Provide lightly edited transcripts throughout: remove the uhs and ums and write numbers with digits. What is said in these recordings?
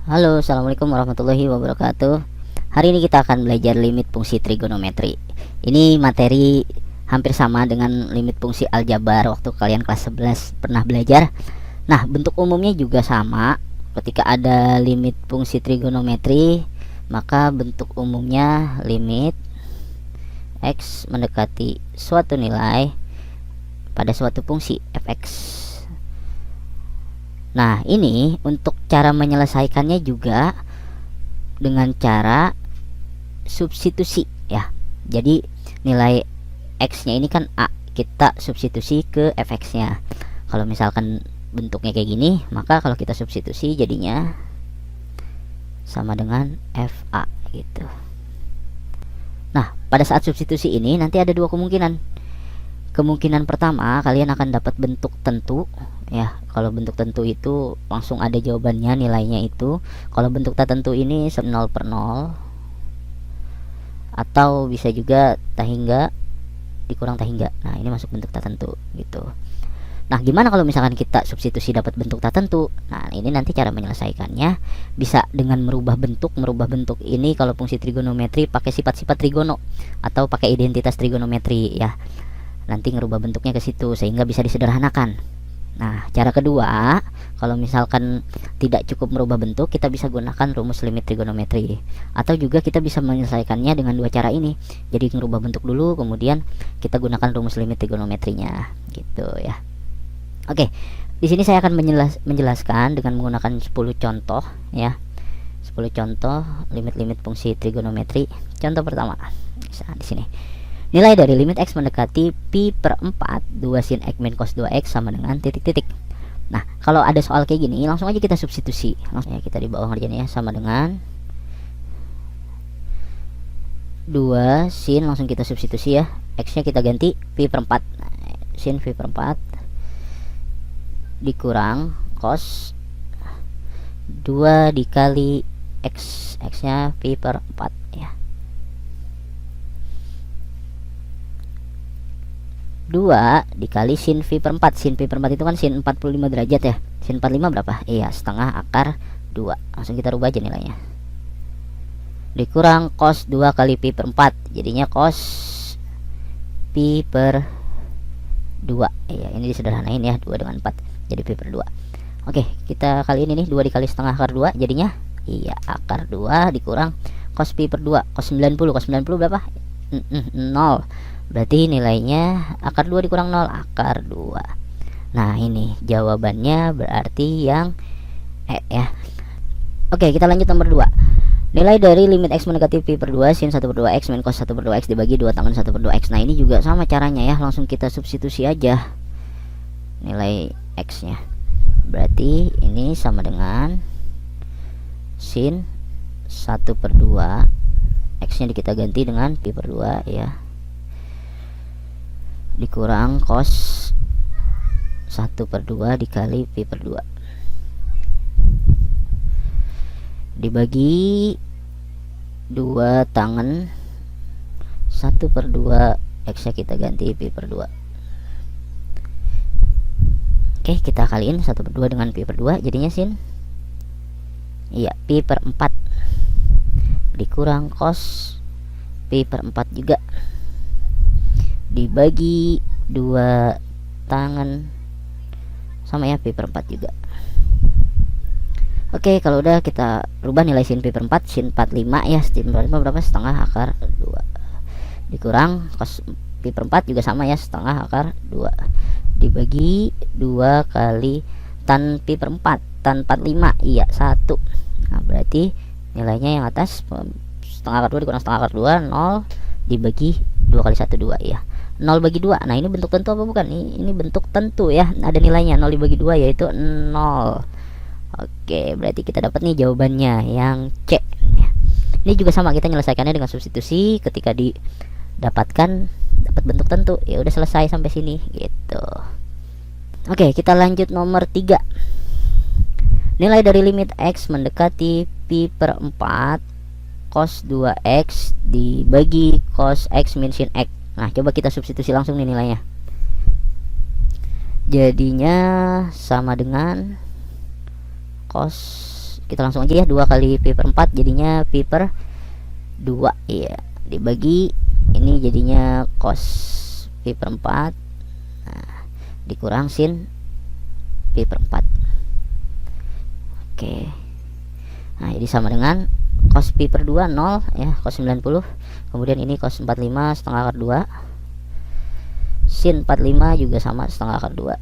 Halo, assalamualaikum warahmatullahi wabarakatuh. Hari ini kita akan belajar limit fungsi trigonometri. Ini materi hampir sama dengan limit fungsi aljabar waktu kalian kelas 11 pernah belajar. Nah, bentuk umumnya juga sama. Ketika ada limit fungsi trigonometri, maka bentuk umumnya limit x mendekati suatu nilai pada suatu fungsi fx. Nah, ini untuk cara menyelesaikannya juga dengan cara substitusi ya. Jadi nilai x-nya ini kan a, kita substitusi ke fx-nya. Kalau misalkan bentuknya kayak gini, maka kalau kita substitusi jadinya sama dengan fa gitu. Nah, pada saat substitusi ini nanti ada dua kemungkinan. Kemungkinan pertama, kalian akan dapat bentuk tentu ya. Kalau bentuk tentu itu langsung ada jawabannya, nilainya itu. Kalau bentuk tak tentu ini 0 per 0, atau bisa juga tahingga dikurang tahingga. Nah, ini masuk bentuk tak tentu gitu. Nah, gimana kalau misalkan kita substitusi dapat bentuk tak tentu? Nah, ini nanti cara menyelesaikannya bisa dengan merubah bentuk. Merubah bentuk ini kalau fungsi trigonometri pakai sifat-sifat trigono atau pakai identitas trigonometri ya. Nanti ngerubah bentuknya ke situ sehingga bisa disederhanakan. Nah, cara kedua, kalau misalkan tidak cukup merubah bentuk, kita bisa gunakan rumus limit trigonometri. Atau juga kita bisa menyelesaikannya dengan dua cara ini. Jadi ngerubah bentuk dulu, kemudian kita gunakan rumus limit trigonometrinya, gitu ya. Oke, di sini saya akan menjelaskan dengan menggunakan 10 contoh ya. 10 contoh limit-limit fungsi trigonometri. Contoh pertama, nah, di sini. Nilai dari limit x mendekati pi per 4 2 sin x min cos 2x sama dengan titik-titik. Nah, kalau ada soal kayak gini, langsung aja kita substitusi. Langsung ya, kita di bawah ngerjainnya ya, sama dengan 2 sin, langsung kita substitusi ya. X-nya kita ganti pi per 4. Nah, sin pi per 4 dikurang cos 2 dikali x. X-nya pi per 4 ya. 2 dikali sin pi per 4. Sin pi per 4 itu kan sin 45 derajat ya. Sin 45 berapa? Iya, setengah akar 2. Langsung kita rubah aja nilainya. Dikurang cos 2 kali pi per 4. Jadinya cos pi per 2. Iya, ini disederhanain ya, 2 dengan 4. Jadi pi per 2. Oke, kita kali ini nih 2 dikali setengah akar 2 jadinya iya akar 2 dikurang cos pi per 2. Cos 90. Cos 90 berapa? 0. Berarti nilainya akar 2 dikurang 0, akar 2. Nah, ini jawabannya berarti yang ya. Oke, kita lanjut nomor 2. Nilai dari limit x mendekati pi per 2 sin 1 per 2 x min cos 1 per 2 x dibagi 2 tangan 1 per 2 x. Nah, ini juga sama caranya ya, langsung kita substitusi aja nilai x nya. Berarti ini sama dengan sin 1 per 2 x nya kita ganti dengan pi per 2 ya, dikurang cos 1 per 2 dikali pi per 2 dibagi 2 tangan 1 per 2 x nya kita ganti pi per 2. Oke, kita kaliin 1 per 2 dengan pi per 2 jadinya sin iya pi per 4 dikurang cos pi per 4 juga dibagi 2 tangan sama ya pi per 4 juga. Oke, kalau udah kita rubah nilai sin pi per 4, sin 45 ya. Sin 45 berapa? Setengah akar 2 dikurang cos pi per 4 juga sama ya, setengah akar 2 dibagi 2 kali tan pi per 4. Tan 45 iya 1. Nah, berarti nilainya yang atas setengah akar 2 dikurang setengah akar 2 0 dibagi 2 kali 1 2 ya. 0 bagi 2. Nah, ini bentuk tentu apa bukan? Ini bentuk tentu ya. Ada nilainya 0 dibagi 2 yaitu 0. Oke, berarti kita dapat nih jawabannya yang C ya. Ini juga sama, kita menyelesaikannya dengan substitusi. Ketika didapatkan dapat bentuk tentu, ya udah selesai sampai sini gitu. Oke, kita lanjut nomor 3. Nilai dari limit x mendekati pi per 4 cos 2x dibagi cos x min sin x. Nah, coba kita substitusi langsung nih nilainya. Jadinya sama dengan cos kita langsung aja ya, 2 kali pi per 4 jadinya pi per 2 ya, dibagi ini jadinya cos pi per 4, nah, dikurang sin pi per 4. Oke, nah jadi sama dengan cos pi per 2 0 ya, cos 90, kemudian ini cos 45 setengah akar 2, sin 45 juga sama setengah akar 2.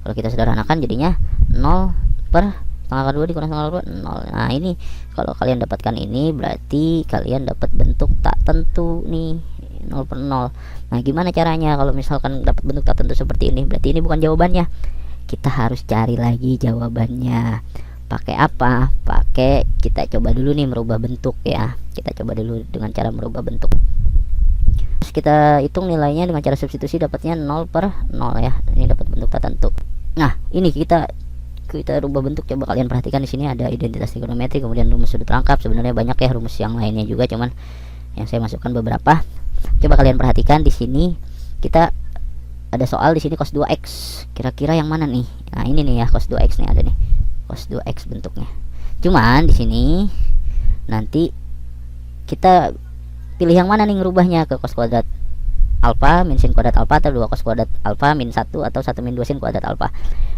Kalau kita sederhanakan jadinya 0 per setengah akar 2 dikurang setengah akar 2 0. Nah ini kalau kalian dapatkan ini berarti kalian dapat bentuk tak tentu nih, 0 per 0. Nah gimana caranya kalau misalkan dapat bentuk tak tentu seperti ini? Berarti ini bukan jawabannya, kita harus cari lagi jawabannya. Pakai apa? Pakai, kita coba dulu nih merubah bentuk ya, kita coba dulu dengan cara merubah bentuk. Terus kita hitung nilainya dengan cara substitusi, dapatnya 0 per 0 ya, ini dapat bentuk tak tentu. Nah ini kita rubah bentuk, coba kalian perhatikan di sini ada identitas trigonometri, kemudian rumus sudut rangkap. Sebenarnya banyak ya rumus yang lainnya juga, cuman yang saya masukkan beberapa. Coba kalian perhatikan di sini, kita ada soal di sini cos 2x, kira-kira yang mana nih? Nah ini nih ya, cos 2x nih, ada nih cos 2x bentuknya. Cuman di sini nanti kita pilih yang mana nih ngerubahnya, ke cos kuadrat alfa min sin kuadrat alfa, atau 2 cos kuadrat alfa min 1, atau 1 min 2 sin kuadrat alfa.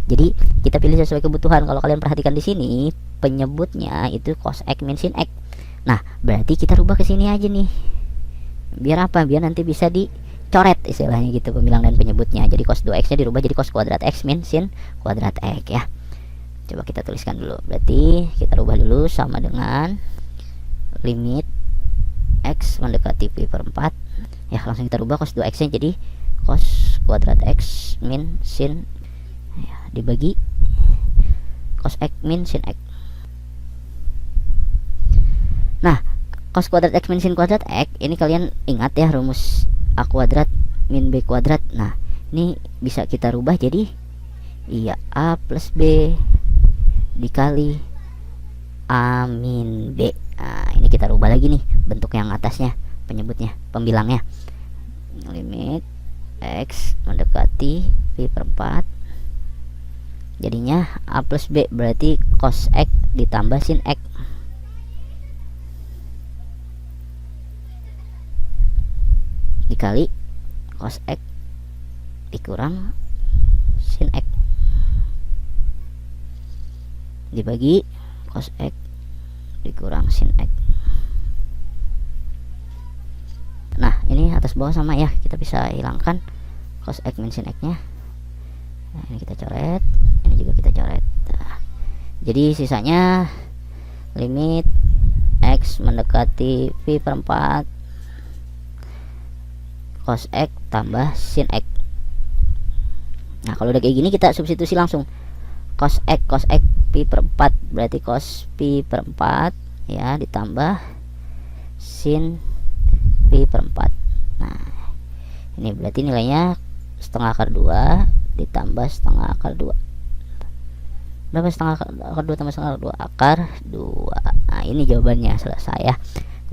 Jadi kita pilih sesuai kebutuhan. Kalau kalian perhatikan di sini penyebutnya itu cos x min sin x. Nah berarti kita rubah ke sini aja nih, biar apa? Biar nanti bisa dicoret istilahnya gitu pembilang dan penyebutnya. Jadi cos 2x nya dirubah jadi cos kuadrat x min sin kuadrat x ya. Coba kita tuliskan dulu, berarti kita rubah dulu sama dengan limit x mendekati pi per 4 ya, langsung kita rubah cos 2x nya jadi cos kuadrat x min sin ya, dibagi cos x min sin x. Nah cos kuadrat x min sin kuadrat x ini kalian ingat ya, rumus a kuadrat min b kuadrat. Nah ini bisa kita rubah jadi iya a plus b dikali a min b. Nah ini kita rubah lagi nih bentuk yang atasnya, penyebutnya, pembilangnya. Limit x mendekati pi per 4 jadinya a plus b, berarti cos x ditambah sin x dikali cos x dikurang sin x dibagi cos x dikurang sin x. Nah ini atas bawah sama ya, kita bisa hilangkan cos x min sin x nya. Nah ini kita coret, ini juga kita coret. Nah, jadi sisanya limit x mendekati pi per 4 cos x tambah sin x. Nah kalau udah kayak gini kita substitusi langsung, cos x pi per 4 berarti cos pi per 4 ya ditambah sin pi per 4. Nah ini berarti nilainya setengah akar 2 ditambah setengah akar 2. Berapa setengah akar 2 tambah setengah akar 2? Akar 2. Nah ini jawabannya, selesai ya,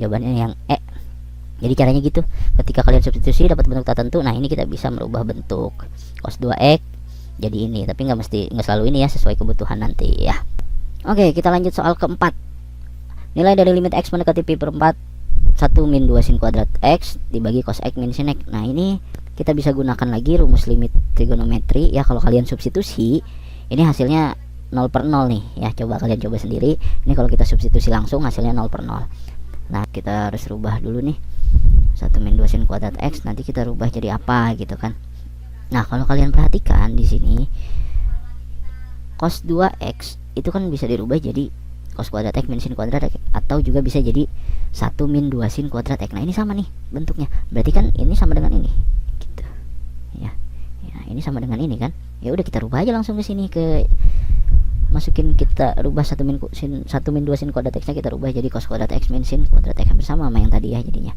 jawabannya yang E. Jadi caranya gitu, ketika kalian substitusi dapat bentuk tak tentu. Nah ini kita bisa merubah bentuk cos 2x jadi ini, tapi nggak selalu ini ya, sesuai kebutuhan nanti ya. Oke kita lanjut soal keempat. Nilai dari limit x mendekati pi per 4 1 min 2 sin kuadrat x dibagi cos x min sin x. Nah ini kita bisa gunakan lagi rumus limit trigonometri ya. Kalau kalian substitusi ini hasilnya 0 per 0 nih ya, coba kalian coba sendiri. Ini kalau kita substitusi langsung hasilnya 0 per 0. Nah kita harus rubah dulu nih 1 min 2 sin kuadrat x, nanti kita rubah jadi apa gitu kan. Nah kalau kalian perhatikan di sini cos 2x itu kan bisa dirubah jadi cos kuadrat x min sin kuadrat x, atau juga bisa jadi 1 min 2 sin kuadrat x. Nah ini sama nih bentuknya, berarti kan ini sama dengan ini gitu ya. Ya ini sama dengan ini kan, ya udah kita rubah aja langsung ke sini, ke masukin, kita rubah 1 min 2 sin kuadrat x nya kita rubah jadi cos kuadrat x min sin kuadrat x, hampir sama yang tadi ya. Jadinya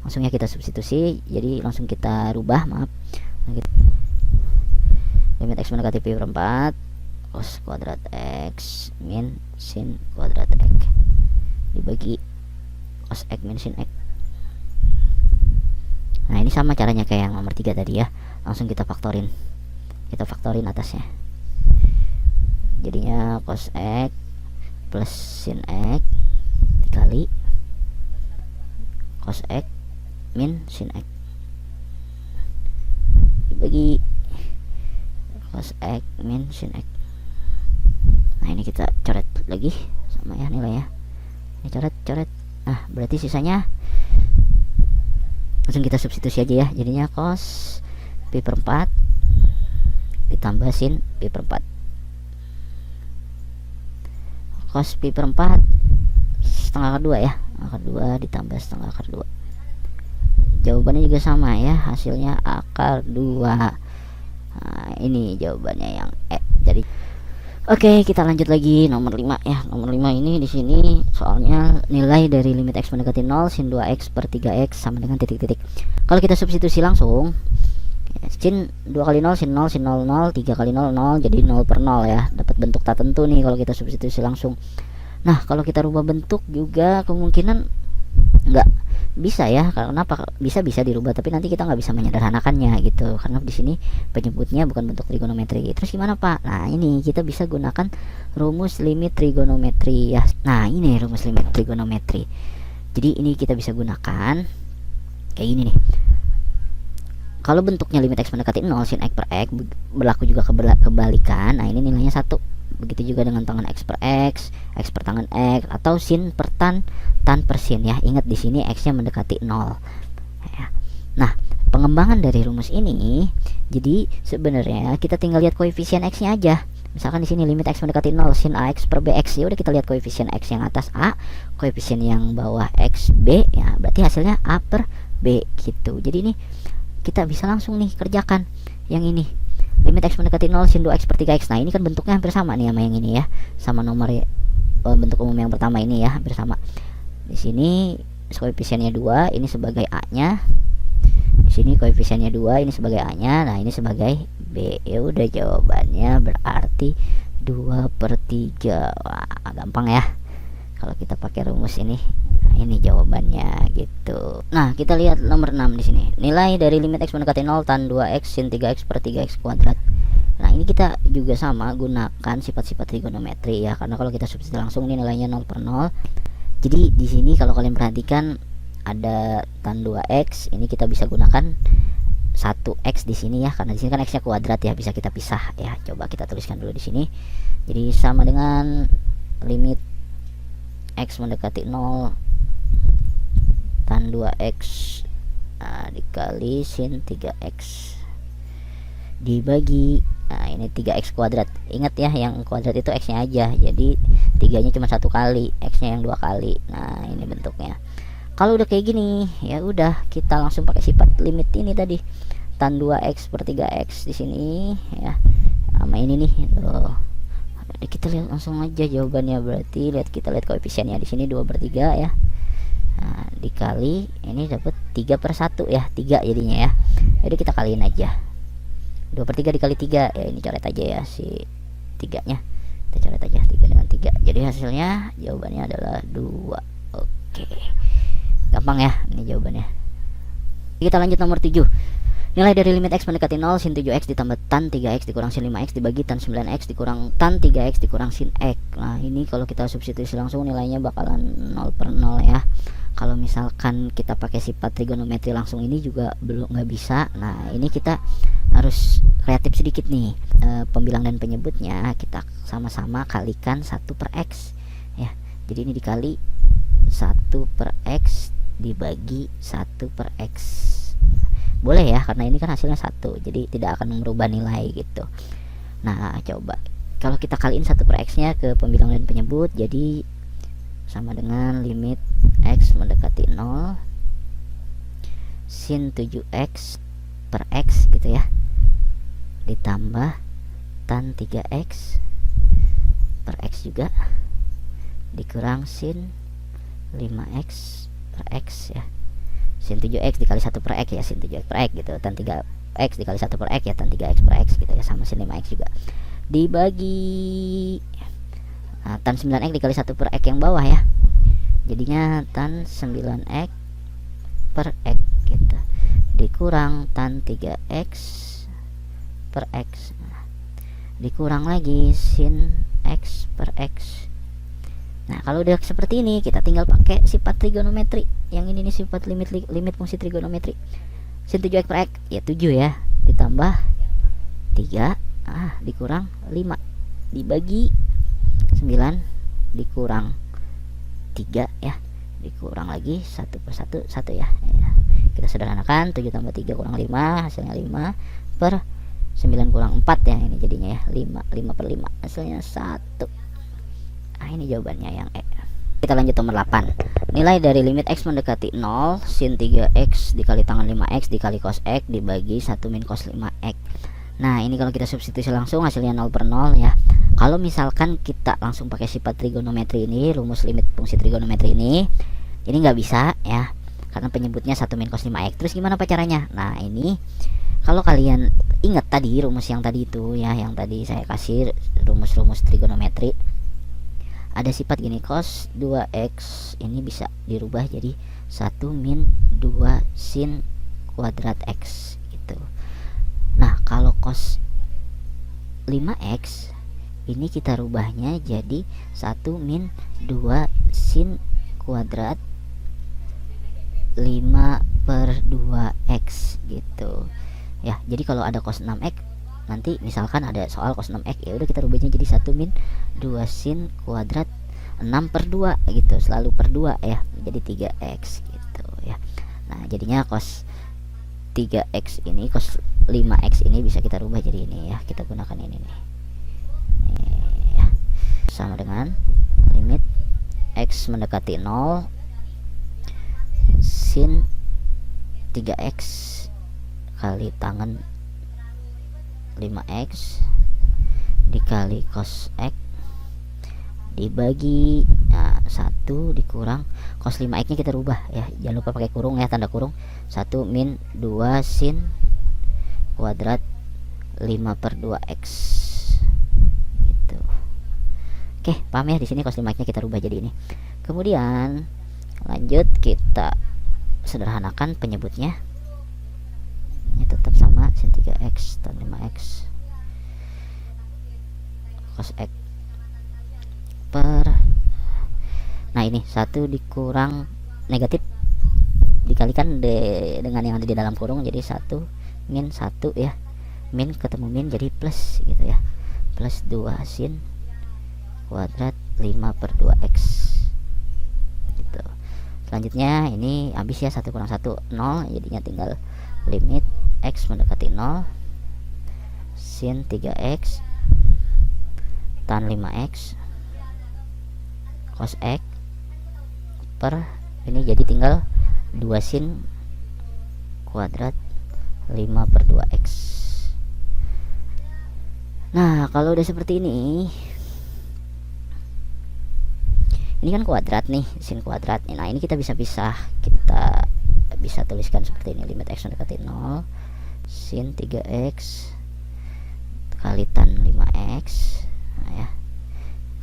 langsungnya kita substitusi, jadi langsung kita rubah, maaf. Limit x mendekati pi per 4 cos kuadrat x min sin kuadrat x dibagi cos x min sin x. Nah ini sama caranya kayak yang nomor 3 tadi ya, langsung kita faktorin atasnya, jadinya cos x plus sin X dikali cos X min sin X dibagi cos X min sin X. Nah ini kita coret lagi sama ya nilainya, ini coret. Nah berarti sisanya langsung kita substitusi aja ya, jadinya cos pi per 4 ditambah sin pi per 4, cos pi per 4 setengah kedua ya, akar 2 ditambah setengah akar 2. Jawabannya juga sama ya, hasilnya akar 2. Nah, ini jawabannya yang jadi oke, kita lanjut lagi nomor 5 ya. Nomor 5 ini di sini soalnya nilai dari limit x mendekati 0 sin 2x per 3x sama dengan titik-titik. Kalau kita substitusi langsung ya, sin 2 kali 0 sin 0 sin 0 0, 3 kali 0 0, jadi 0 per 0 ya. Dapat bentuk tak tentu nih kalau kita substitusi langsung. Nah, kalau kita rubah bentuk juga kemungkinan nggak bisa ya. Kenapa bisa dirubah, tapi nanti kita nggak bisa menyederhanakannya gitu, karena di sini penyebutnya bukan bentuk trigonometri. Terus gimana Pak? Nah ini kita bisa gunakan rumus limit trigonometri ya. Nah ini rumus limit trigonometri, jadi ini kita bisa gunakan kayak gini nih. Kalau bentuknya limit x mendekati 0 sin x per x berlaku juga kebalikan. Nah ini nilainya 1. Begitu juga dengan tangan x per x per tangan x, atau sin per tan per sin ya. Ingat di sini x-nya mendekati 0 ya. Nah, pengembangan dari rumus ini, jadi sebenarnya kita tinggal lihat koefisien x-nya aja. Misalkan di sini limit x mendekati 0 sin ax per bx, ya udah kita lihat koefisien x yang atas a, koefisien yang bawah x b ya, berarti hasilnya a per b gitu. Jadi ini kita bisa langsung nih kerjakan yang ini, limit x mendekati 0 sin 2x per 3x. Nah ini kan bentuknya hampir sama nih sama yang ini ya, sama nomor bentuk umum yang pertama ini ya, hampir sama. Di sini koefisiennya 2, ini sebagai a-nya. Di sini koefisiennya 2, ini sebagai a-nya. Nah ini sebagai b. Ya udah jawabannya berarti 2 per 3. Wah gampang ya kalau kita pakai rumus ini. Nah, ini jawabannya gitu. Nah, kita lihat nomor 6 di sini. Nilai dari limit x mendekati 0 tan 2x sin 3x per 3x kuadrat. Nah, ini kita juga sama gunakan sifat-sifat trigonometri ya, karena kalau kita substitusi langsung ini nilainya 0 per 0. Jadi di sini kalau kalian perhatikan ada tan 2x, ini kita bisa gunakan 1x di sini ya, karena di sini kan x-nya kuadrat ya, bisa kita pisah ya. Coba kita tuliskan dulu di sini. Jadi sama dengan limit x mendekati 0 tan 2x dikali sin 3x dibagi, nah ini 3x kuadrat. Ingat ya, yang kuadrat itu x nya aja, jadi 3 nya cuma 1 kali, x nya yang 2 kali. Nah ini bentuknya. Kalau udah kayak gini ya udah kita langsung pakai sifat limit ini tadi, tan 2x per 3x di sini ya, sama ini nih loh. Kita lihat langsung aja jawabannya. Berarti kita lihat koefisiennya di sini 2 per 3 ya. Nah, dikali ini dapat 3 per 1 ya, 3 jadinya ya. Jadi kita kaliin aja. 2 per 3 dikali 3 ya, ini coret aja ya si 3 nya. Kita coret aja 3 dengan 3. Jadi hasilnya jawabannya adalah 2. Oke. Gampang ya ini jawabannya. Kita lanjut nomor 7. Nilai dari limit x mendekati 0 sin 7x ditambah tan 3x dikurang sin 5x dibagi tan 9x dikurang tan 3x dikurang sin x. Nah ini kalau kita substitusi langsung nilainya bakalan 0 per 0 ya. Kalau misalkan kita pakai sifat trigonometri langsung ini juga belum nggak bisa. Nah ini kita harus kreatif sedikit nih. Pembilang dan penyebutnya kita sama-sama kalikan 1 per x ya. Jadi ini dikali 1 per x dibagi 1 per x. Boleh ya, karena ini kan hasilnya 1, jadi tidak akan merubah nilai gitu. Nah coba kalau kita kaliin 1 per x nya ke pembilang dan penyebut, jadi sama dengan limit x mendekati 0 sin 7x per x gitu ya, ditambah tan 3x per x juga dikurang sin 5x per x ya. Sin 7x dikali 1 per x ya, sin 7x per x gitu. Tan 3x dikali 1 per x ya, tan 3x per x gitu ya, sama sin 5x juga. Dibagi tan 9x dikali 1 per x yang bawah ya. Jadinya tan 9x per x gitu. Dikurang tan 3x per x. Dikurang lagi sin x per x kalau udah seperti ini kita tinggal pakai sifat trigonometri yang ini nih, sifat limit fungsi trigonometri. Sin 7x per x ya 7 ya, ditambah 3 dikurang 5 dibagi 9 dikurang 3 ya, dikurang lagi 1 per 1 ya. Kita sederhanakan 7 tambah 3 kurang 5 hasilnya 5 per 9 kurang 4 ya, ini jadinya ya 5 per 5 hasilnya 1. Ini jawabannya yang E. Kita lanjut nomor 8. Nilai dari limit x mendekati 0 sin 3x dikali tangan 5x dikali cos x dibagi 1 min cos 5x. Nah ini kalau kita substitusi langsung hasilnya 0 per 0 ya. Kalau misalkan kita langsung pakai sifat trigonometri ini, rumus limit fungsi trigonometri ini nggak bisa ya, karena penyebutnya 1 min cos 5x. Terus gimana Pak caranya? Nah ini kalau kalian ingat tadi rumus yang tadi itu ya, yang tadi saya kasih rumus-rumus trigonometri, ada sifat gini, cos 2x ini bisa dirubah jadi 1 min 2 sin kuadrat x gitu. Nah kalau cos 5x ini kita rubahnya jadi 1 min 2 sin kuadrat 5 per 2x gitu ya. Jadi kalau ada cos 6x, nanti misalkan ada soal cos 6x, ya udah kita rubahnya jadi 1 min 2 sin kuadrat 6 per 2 gitu, selalu per 2 ya, jadi 3x gitu ya. Nah jadinya cos 3x ini, cos 5x ini bisa kita rubah jadi ini ya, kita gunakan ini nih ya. Sama dengan limit x mendekati 0 sin 3x kali tangan 5x dikali cos x dibagi 1 dikurang cos 5x nya kita rubah ya, jangan lupa pakai kurung ya, tanda kurung, 1 min 2 sin kuadrat 5 per 2x gitu. Oke, paham ya, di sini cos 5x nya kita rubah jadi ini. Kemudian lanjut kita sederhanakan penyebutnya, ini tetap sama sin 3x dan 5x cos x per, nah ini 1 dikurang negatif dikalikan dengan yang ada di dalam kurung, jadi 1 min 1 ya, min ketemu min jadi plus gitu ya, plus 2 sin kuadrat 5 per 2x gitu. Selanjutnya ini habis ya, 1 kurang 1 0, jadinya tinggal limit x mendekati 0 sin 3x tan 5x cos x per, ini jadi tinggal 2 sin kuadrat 5 per 2x. Nah kalau udah seperti ini kan kuadrat nih, sin kuadrat. Nah ini kita bisa pisah, kita bisa tuliskan seperti ini, limit x mendekati 0 sin 3x kali tan 5x ya,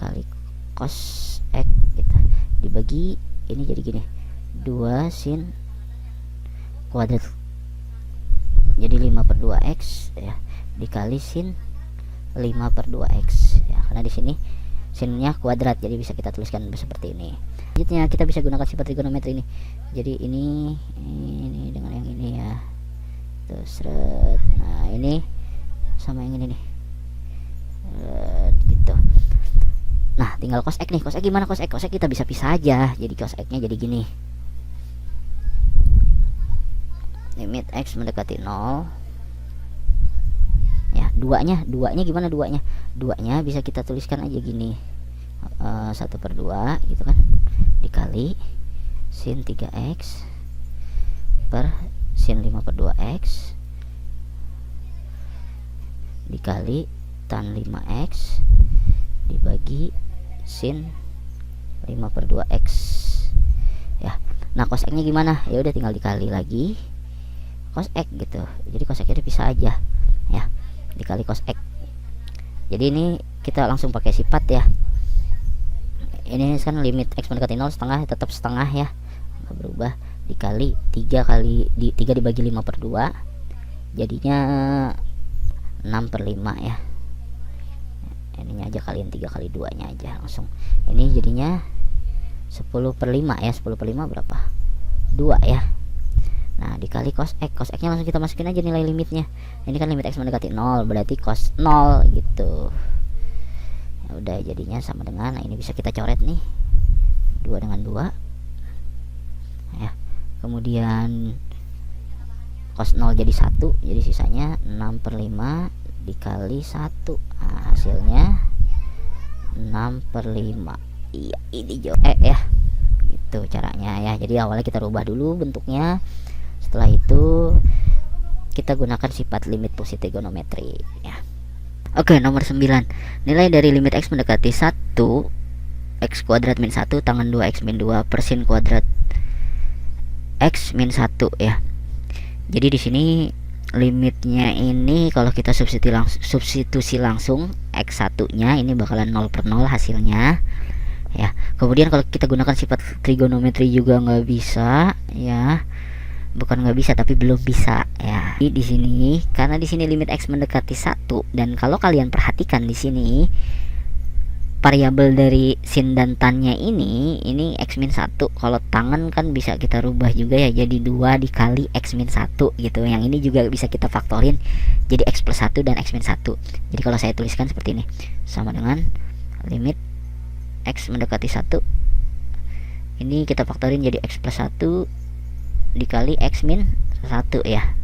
kali cos x gitu, dibagi ini jadi gini, 2 sin kuadrat jadi 5 per 2x ya, dikali sin 5 per 2x ya, karena di sini sinnya kuadrat jadi bisa kita tuliskan seperti ini. Selanjutnya kita bisa gunakan sifat trigonometri ini, jadi ini dengan yang ini ya, terus nah ini sama yang ini nih gitu. Nah tinggal cos x nih, cos x gimana, cos x kita bisa pisah aja, jadi cos x nya jadi gini, limit x mendekati 0 ya, duanya gimana, duanya bisa kita tuliskan aja gini, 1 per 2 gitu kan, dikali sin 3x per sin 5 per 2x dikali tan 5x dibagi sin 5 per 2x ya. Nah cos x nya gimana, ya udah tinggal dikali lagi cos x gitu, jadi cos x nya dipisah aja ya, dikali cos x. Jadi ini kita langsung pakai sifat ya, ini kan limit x mendekati 0 setengah, tetap setengah ya, nggak berubah, dikali 3 dibagi 5 per 2 jadinya 6 per 5 ya, ininya aja kalian 3 kali 2 nya aja langsung, ini jadinya 10/5 ya. 10/5 berapa? 2 ya. Nah dikali cos X nya langsung kita masukin aja nilai limitnya. Ini kan limit X mendekati 0, berarti cos 0 gitu. Ya udah, jadinya sama dengan, nah ini bisa kita coret nih, 2 dengan 2 ya. Kemudian cos 0 jadi 1, jadi sisanya 6/5 dikali 1. Nah, hasilnya 6/5. Iya, ini jawab ya. Gitu caranya ya. Jadi awalnya kita rubah dulu bentuknya. Setelah itu kita gunakan sifat limit fungsi trigonometri ya. Oke, nomor 9. Nilai dari limit X mendekati 1 X kuadrat min 1 tangan 2 X min 2 per sin kuadrat X min 1 ya. Jadi di sini limitnya ini kalau kita substitusi langsung X1 nya ini bakalan 0/0 hasilnya ya. Kemudian kalau kita gunakan sifat trigonometri juga nggak bisa ya. Bukan nggak bisa, tapi belum bisa ya. Di sini karena di sini limit X mendekati 1, dan kalau kalian perhatikan di sini variabel dari sin dan tannya ini X min 1. Kalau tangan kan bisa kita rubah juga ya, jadi 2 dikali X min 1 gitu. Yang ini juga bisa kita faktorin jadi X plus 1 dan X min 1. Jadi kalau saya tuliskan seperti ini, sama dengan limit X mendekati 1, ini kita faktorin jadi X plus 1 dikali X min 1 ya.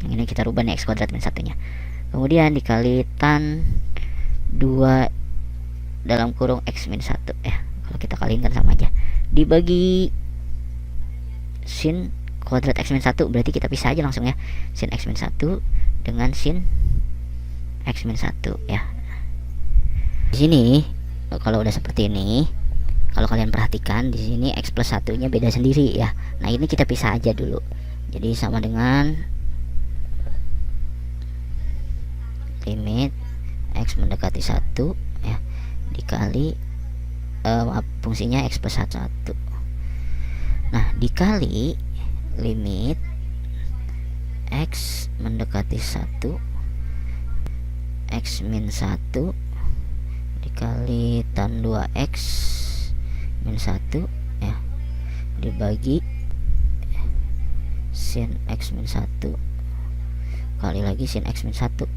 Yang ini kita rubah nih X kuadrat min 1 nya. Kemudian dikali tan 2 dalam kurung X min 1 ya. Kalau kita kaliin kan sama aja, dibagi sin kuadrat X min 1, berarti kita pisah aja langsung ya. Sin X min 1 dengan sin X min 1 ya. Di sini kalau udah seperti ini, kalau kalian perhatikan di sini X plus 1 nya beda sendiri ya. Nah ini kita pisah aja dulu. Jadi sama dengan limit X mendekati 1 ya dikali fungsinya X plus 1. Nah dikali limit X mendekati 1 X min 1 dikali tan 2X min 1 ya dibagi sin X min 1 kali lagi sin X min 1.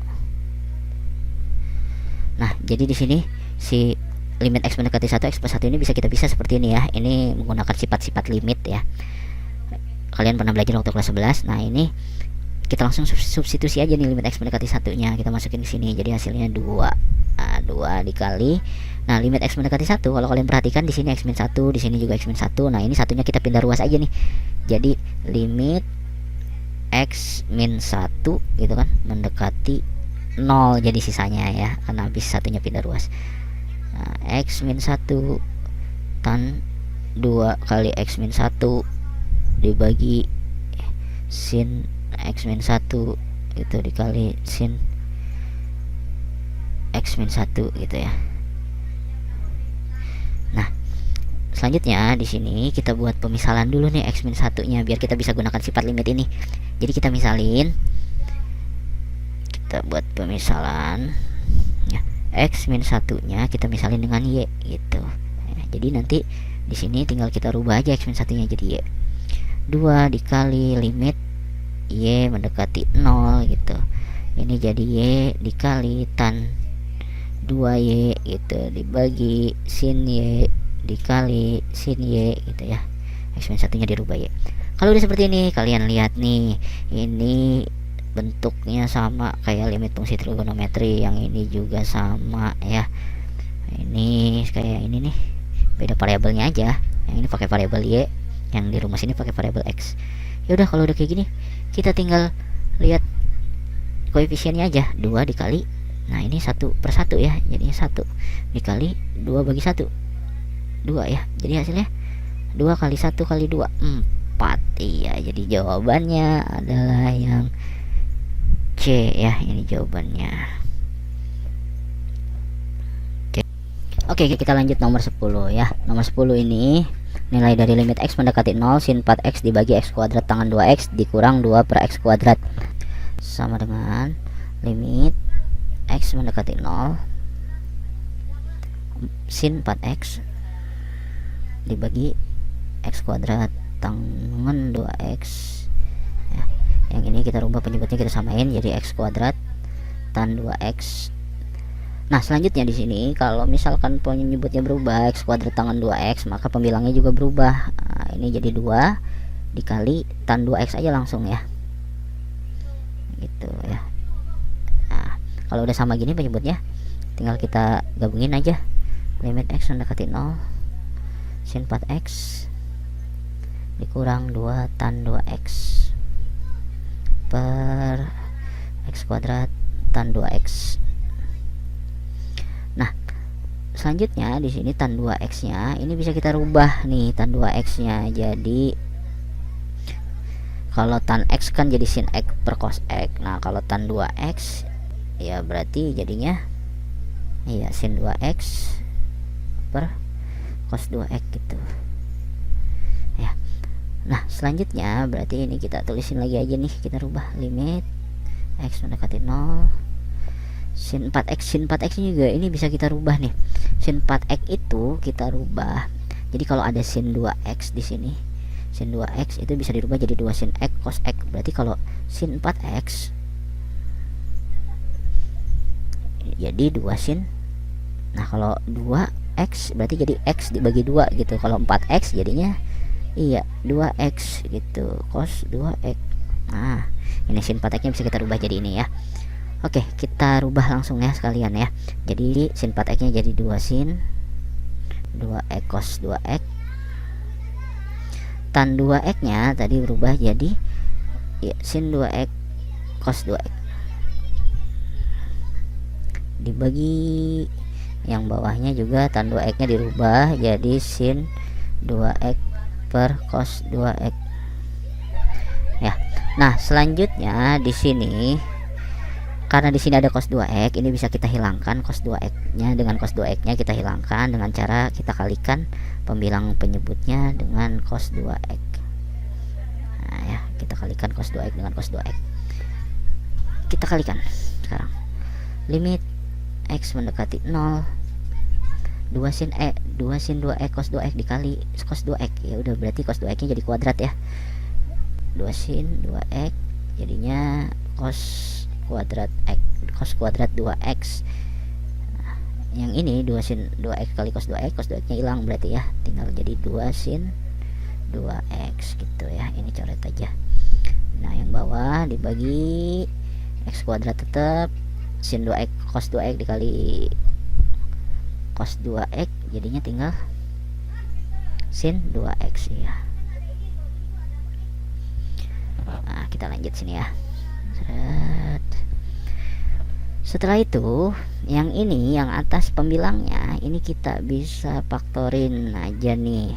Nah jadi di sini si limit X mendekati 1 X plus 1 ini bisa kita pisah seperti ini ya. Ini menggunakan sifat-sifat limit ya. Kalian pernah belajar waktu kelas 11. Nah ini kita langsung substitusi aja nih limit X mendekati 1 nya, kita masukin ke sini, jadi hasilnya 2. Nah, 2 dikali, nah limit X mendekati 1, kalau kalian perhatikan di sini X min 1, di sini juga X min 1. Nah ini satunya kita pindah ruas aja nih, jadi limit X min 1 gitu kan mendekati 0, jadi sisanya ya, karena habis satunya pindah ruas. Nah, X min 1 tan 2 kali X min 1 dibagi sin X min 1 itu dikali sin X min 1 gitu ya. Nah selanjutnya di sini kita buat pemisalan dulu nih X min 1 nya biar kita bisa gunakan sifat limit ini. Jadi kita misalin, kita buat pemisalan ya, X min 1 nya kita misalin dengan Y gitu ya. Jadi nanti di sini tinggal kita rubah aja X min 1 nya jadi Y. 2 dikali limit Y mendekati 0 gitu, ini jadi Y dikali tan 2Y gitu dibagi sin Y dikali sin Y gitu ya. X min 1 nya dirubah Y. Kalau udah seperti ini kalian lihat nih, ini bentuknya sama kayak limit fungsi trigonometri, yang ini juga sama ya. Ini kayak ini nih, beda variabelnya aja, yang ini pakai variabel Y, yang di rumus ini pakai variabel X. Ya udah, kalau udah kayak gini kita tinggal lihat koefisiennya aja, 2 dikali, nah ini 1/1 ya, jadinya 1 dikali 2 bagi 1 2 ya, jadi hasilnya 2 kali 1 kali 2 4. Iya, jadi jawabannya adalah yang C ya, ini jawabannya. Oke, kita lanjut nomor 10 ya. Nomor 10 ini nilai dari limit X mendekati 0 sin 4X dibagi X kuadrat tangan 2X dikurang 2 per X kuadrat sama dengan limit X mendekati 0 sin 4X dibagi X kuadrat tangen 2X ya. Yang ini kita rubah penyebutnya, kita samain jadi X kuadrat tan 2X. Nah selanjutnya di sini kalau misalkan penyebutnya berubah X kuadrat tangan 2X, maka pembilangnya juga berubah. Nah, ini jadi 2 dikali tan 2X aja langsung ya, gitu ya. Nah kalau udah sama gini penyebutnya, tinggal kita gabungin aja. Limit X mendekati 0, sin 4X dikurang 2 tan 2X per X kuadrat tan 2X. Nah, selanjutnya di sini tan 2X-nya ini bisa kita rubah nih, tan 2X-nya. Jadi kalau tan X kan jadi sin X per cos X. Nah, kalau tan 2X ya berarti jadinya iya sin 2X per cos 2X gitu. Ya. Nah, selanjutnya berarti ini kita tulisin lagi aja nih, kita rubah limit X mendekati 0 sin 4X. Sin 4X juga ini bisa kita rubah nih. Sin 4X itu kita rubah. Jadi kalau ada sin 2X di sini, sin 2X itu bisa dirubah jadi 2 sin X cos X. Berarti kalau sin 4X jadi 2 sin. Nah, kalau 2X berarti jadi X dibagi 2 gitu. Kalau 4X jadinya iya 2X gitu, cos 2X. Nah, ini sin 4X nya bisa kita rubah jadi ini ya. Oke, kita rubah langsung ya sekalian ya. Jadi sin 4X nya jadi 2 sin 2X cos 2X. Tan 2X nya tadi berubah jadi ya, sin 2X cos 2X dibagi yang bawahnya juga tan 2X nya dirubah jadi sin 2X per cos 2X ya. Nah selanjutnya di sini karena di sini ada cos 2X, ini bisa kita hilangkan cos 2X nya. Dengan cos 2X nya kita hilangkan dengan cara kita kalikan pembilang penyebutnya dengan cos 2X. Nah ya, kita kalikan cos 2X dengan cos 2X. Kita kalikan sekarang. Limit X mendekati 0, 2 sin 2X cos 2X dikali cos 2X. Ya udah, berarti cos 2X nya jadi kuadrat ya. 2 sin 2X jadinya cos kuadrat X, cos kuadrat 2X. Nah, yang ini 2 sin 2X kali cos 2X, cos 2X nya hilang berarti ya, tinggal jadi 2 sin 2X gitu ya. Ini coret aja. Nah yang bawah dibagi X kuadrat tetap sin 2X cos 2X dikali cos 2X jadinya tinggal sin 2X ya. Nah kita lanjut sini ya. Setelah itu yang ini, yang atas pembilangnya ini kita bisa faktorin aja nih.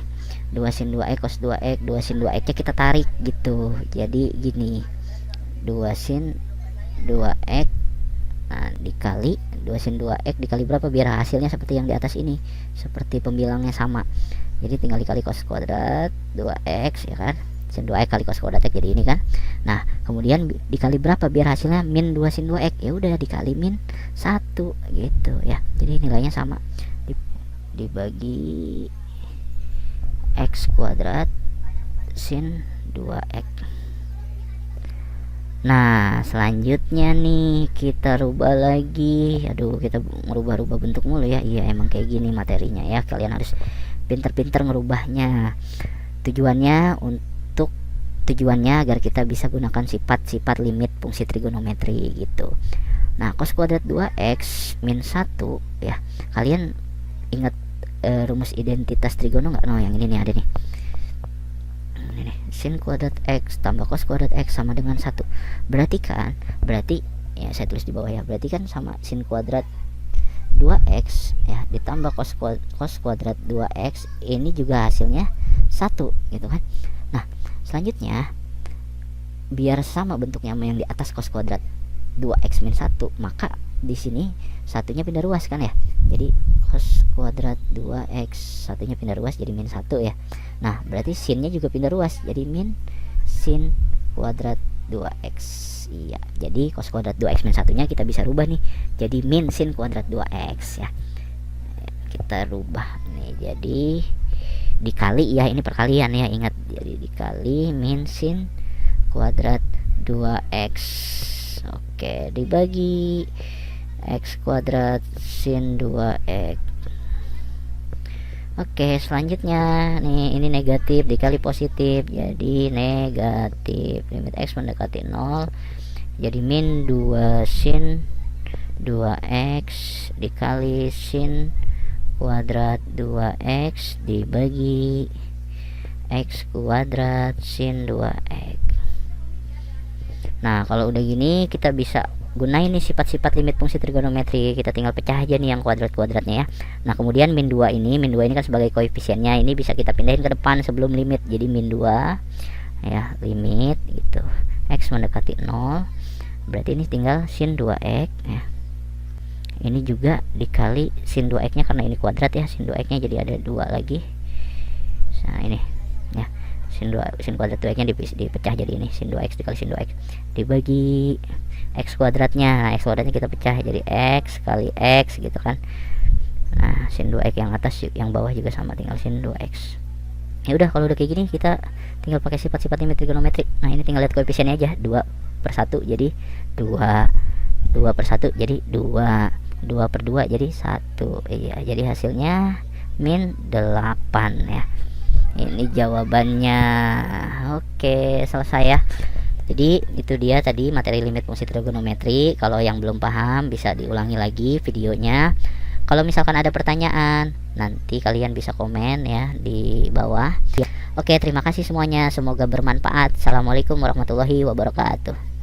2 sin 2X cos 2X, 2 sin 2X nya kita tarik gitu. Jadi gini, 2 sin 2X nah, dikali 2 sin 2X dikali berapa biar hasilnya seperti yang di atas ini, seperti pembilangnya sama. Jadi tinggal dikali cos kuadrat 2X ya kan, sin 2X kali cos kuadrat X jadi ini kan. Nah kemudian dikali berapa biar hasilnya min 2 sin 2X, ya udah dikali min 1 gitu ya. Jadi nilainya sama, dibagi X kuadrat sin 2X. Nah selanjutnya nih kita rubah lagi. Aduh, kita ngerubah-rubah bentuk mulu ya. Iya emang kayak gini materinya ya, kalian harus pinter-pinter ngerubahnya. Tujuannya agar kita bisa gunakan sifat-sifat limit fungsi trigonometri gitu. Nah cos kuadrat 2X min 1 ya, kalian ingat rumus identitas trigono nggak? No, yang ini nih ada nih. Ini nih, sin kuadrat X tambah cos kuadrat X sama dengan 1. Berarti ya saya tulis di bawah ya, berarti kan sama sin kuadrat 2X ya ditambah cos kuadrat 2X ini juga hasilnya 1 gitu kan. Nah selanjutnya biar sama bentuknya sama yang di atas cos kuadrat 2X min 1, maka di sini satunya pindah ruas kan ya. Jadi cos kuadrat 2X satunya pindah ruas jadi min 1 ya. Nah berarti sinnya juga pindah ruas jadi min sin kuadrat 2X. Iya, jadi cos kuadrat 2X min 1 nya kita bisa rubah nih jadi min sin kuadrat 2X ya. Kita rubah nih jadi dikali ya, ini perkalian ya, ingat. Jadi dikali min sin kuadrat 2x. Oke, dibagi x kuadrat sin 2x. Oke, selanjutnya nih, ini negatif dikali positif, jadi negatif. Limit x mendekati 0, jadi min 2 sin 2x dikali sin kuadrat 2x dibagi x kuadrat sin 2x. Nah, kalau udah gini kita bisa gunain nih sifat-sifat limit fungsi trigonometri. Kita tinggal pecah aja nih yang kuadrat-kuadratnya ya. Nah, kemudian min 2 ini kan sebagai koefisiennya, ini bisa kita pindahin ke depan sebelum limit. Jadi min 2 ya, limit gitu. X mendekati 0. Berarti ini tinggal sin 2x ya. Ini juga dikali sin 2x nya, karena ini kuadrat ya, sin 2x nya jadi ada 2 lagi. Nah, ini ya, sin kuadrat 2x nya dipecah jadi ini sin 2x dikali sin 2x dibagi x kuadratnya. Nah, x kuadratnya kita pecah jadi x kali x gitu kan. Nah, sin 2x yang atas yang bawah juga sama, tinggal sin 2x. Ya udah, kalau udah kayak gini kita tinggal pakai sifat-sifat limit trigonometri. Nah, ini tinggal lihat koefisiennya aja, 2/1 jadi 2, 2/1 jadi 2, 2/2 jadi 1. Iya, jadi hasilnya min 8 ya. Ini jawabannya. Oke, selesai ya. Jadi itu dia tadi materi limit fungsi trigonometri. Kalau yang belum paham bisa diulangi lagi videonya. Kalau misalkan ada pertanyaan, nanti kalian bisa komen ya di bawah. Oke, terima kasih semuanya. Semoga bermanfaat. Assalamualaikum warahmatullahi wabarakatuh.